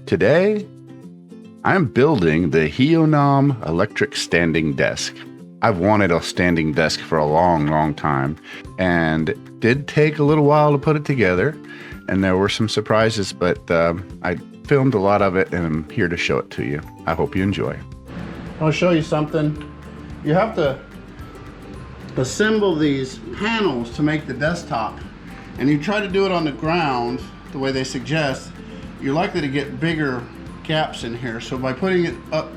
Today, I'm building the HEONAM electric standing desk. I've wanted a standing desk for a long time, and it did take a little while to put it together, and there were some surprises, but I filmed a lot of it, and I'm here to show it to you. I hope you enjoy. I'll show you something. You have to assemble these panels to make the desktop, and you try to do it on the ground the way they suggest, you're likely to get bigger gaps in here. So by putting it up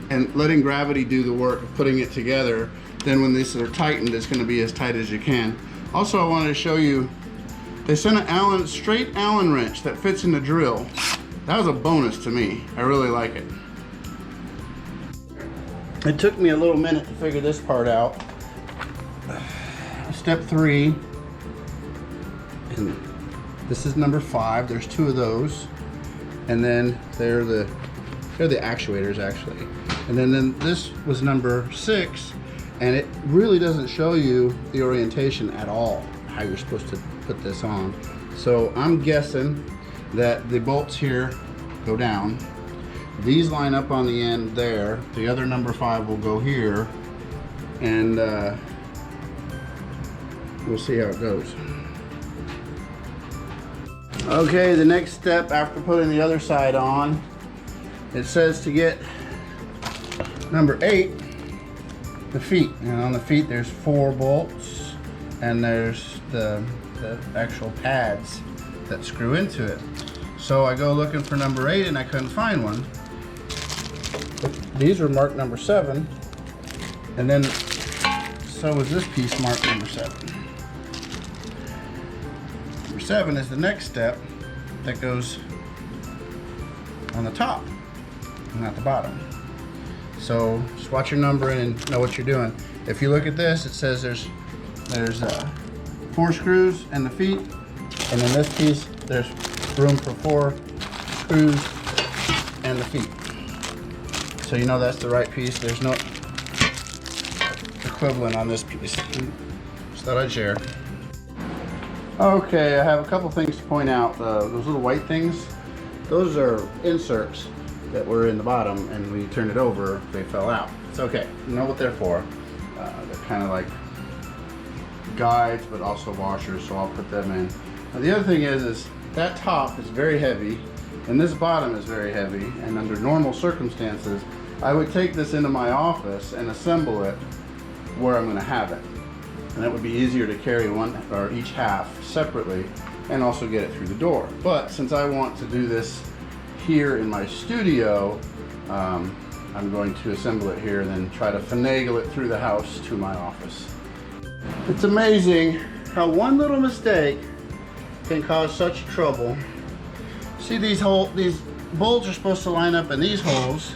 and letting gravity do the work of putting it together, then when these are tightened, it's going to be as tight as you can. Also, I wanted to show you, they sent an straight Allen wrench that fits in the drill. That was a bonus to me. I really like it. It took me a little minute to figure this part out. Step 3, and this is number 5. There's 2 of those, and then they're the actuators actually. And then this was number 6, and it really doesn't show you the orientation at all, how you're supposed to put this on. So I'm guessing that the bolts here go down. These line up on the end there. The other number 5 will go here, and we'll see how it goes. Okay, the next step after putting the other side on, it says to get number 8, the feet. And on the feet there's 4 bolts, and there's the actual pads that screw into it. So I go looking for number 8 and I couldn't find one. These were marked number 7, and then so was this piece marked number 7. Number 7 is the next step that goes on the top, not the bottom. So just watch your number and know what you're doing. If you look at this, it says there's 4 screws in the feet, and in this piece there's room for 4 screws and the feet. So you know that's the right piece. There's no equivalent on this piece. Just thought I'd share. Okay, I have a couple things to point out. Those little white things, those are inserts that were in the bottom, and when you turn it over, they fell out. It's okay, you know what they're for. They're kind of like guides, but also washers, so I'll put them in. Now, the other thing is that top is very heavy, and this bottom is very heavy, and under normal circumstances, I would take this into my office and assemble it where I'm going to have it. And it would be easier to carry one or each half separately and also get it through the door. But since I want to do this here in my studio, I'm going to assemble it here and then try to finagle it through the house to my office. It's amazing how one little mistake can cause such trouble. See, these bolts are supposed to line up in these holes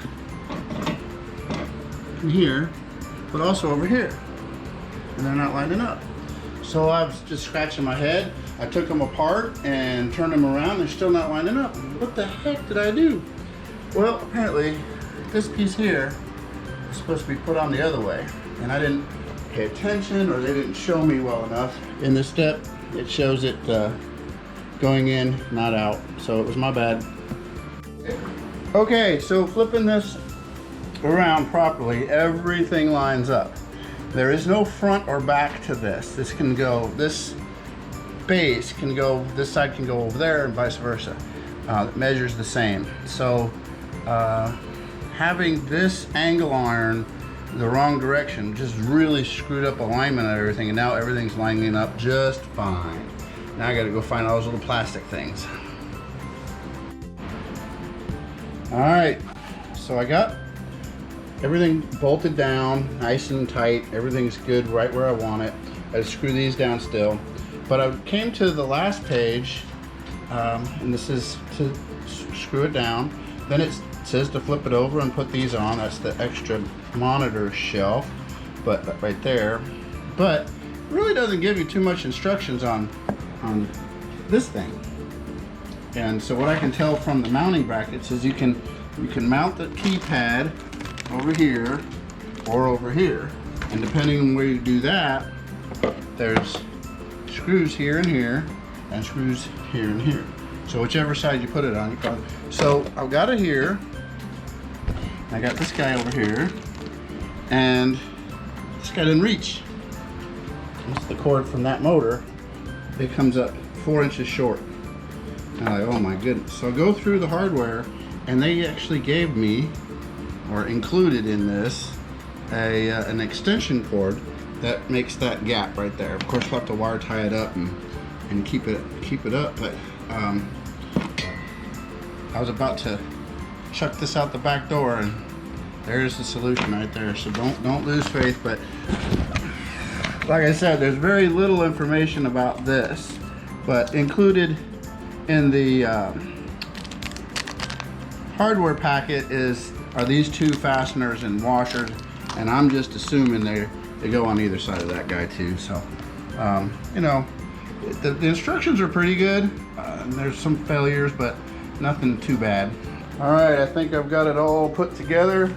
in here, but also over here, and they're not lining up. So I was just scratching my head. I took them apart and turned them around. They're still not lining up. What the heck did I do? Well, apparently this piece here is supposed to be put on the other way, and I didn't pay attention, or they didn't show me well enough. In this step, it shows it going in, not out. So it was my bad. Okay, so flipping this around properly, everything lines up. There is no front or back to this. This base can go, this side can go over there and vice versa. It measures the same. So having this angle iron the wrong direction just really screwed up alignment of everything, and now everything's lining up just fine. Now I gotta go find all those little plastic things. All right, so I got everything bolted down nice and tight. Everything's good right where I want it. I screw these down still. But I came to the last page, and this is to screw it down. Then it says to flip it over and put these on. That's the extra monitor shelf, but right there. But it really doesn't give you too much instructions on this thing. And so what I can tell from the mounting brackets is you can mount the keypad over here or over here, and depending on where you do that, there's screws here and here and screws here and here. So whichever side you put it on, you probably. So I've got it here. I got this guy over here, and this guy didn't reach. That's the cord from that motor. It comes up 4 inches short. And I'm like, oh my goodness. So I go through the hardware, and they actually gave me, or included in this, an extension cord that makes that gap right there. Of course, we'll have to wire tie it up and keep it up. But I was about to chuck this out the back door, and there's the solution right there. So don't lose faith. But like I said, there's very little information about this, but included in the hardware packet are these 2 fasteners and washers, and I'm just assuming they go on either side of that guy too. So you know, the instructions are pretty good. There's some failures, but nothing too bad. All right, I think I've got it all put together.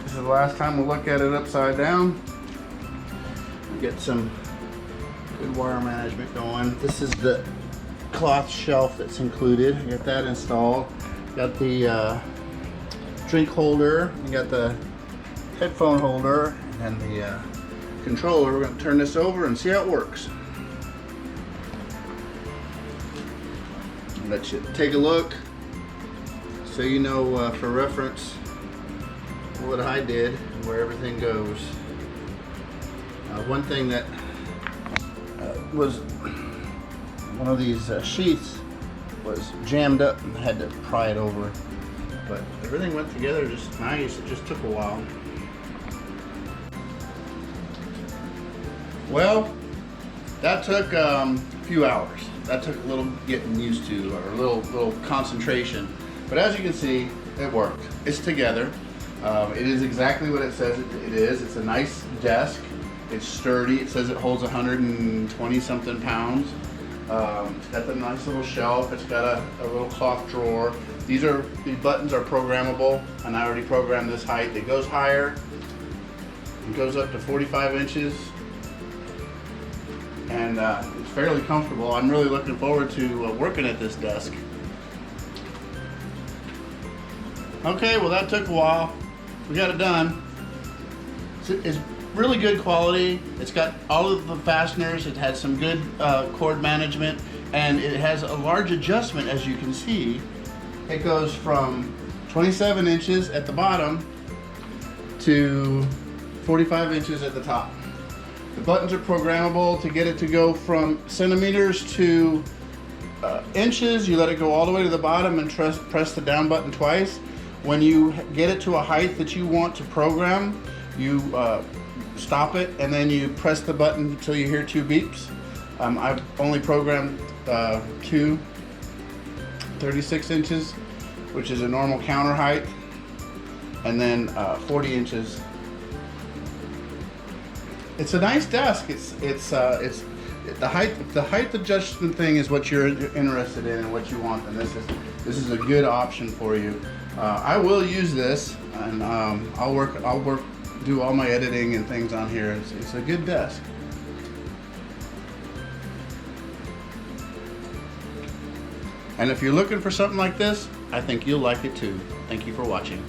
This is the last time we'll look at it upside down. Get some good wire management going. This is the cloth shelf that's included. I got that installed. Got the drink holder. You got the headphone holder, and then the controller. We're going to turn this over and see how it works. I'll let you take a look so you know for reference what I did and where everything goes. One thing that was one of these sheaths was jammed up, and I had to pry it over, but everything went together just nice. It just took a while. Well, that took a few hours. That took a little getting used to, or a little concentration, but as you can see, it worked. It's together. It is exactly what it says it is. It's a nice desk. It's sturdy. It says it holds 120 something pounds. It's got the nice little shelf. It's got a little cloth drawer. These buttons are programmable, and I already programmed this height. It goes higher. It goes up to 45 inches, and it's fairly comfortable. I'm really looking forward to working at this desk. Okay, well that took a while. We got it done. It's really good quality. It's got all of the fasteners. It has some good cord management, and it has a large adjustment, as you can see. It goes from 27 inches at the bottom to 45 inches at the top. The buttons are programmable to get it to go from centimeters to inches. You let it go all the way to the bottom and press the down button twice. When you get it to a height that you want to program, you stop it, and then you press the button until you hear 2 beeps. I've only programmed 2 36 inches, which is a normal counter height, and then 40 inches. It's a nice desk. It's the height adjustment thing is what you're interested in and what you want, and this is a good option for you. I will use this, and I'll do all my editing and things on here. It's a good desk. And if you're looking for something like this, I think you'll like it too. Thank you for watching.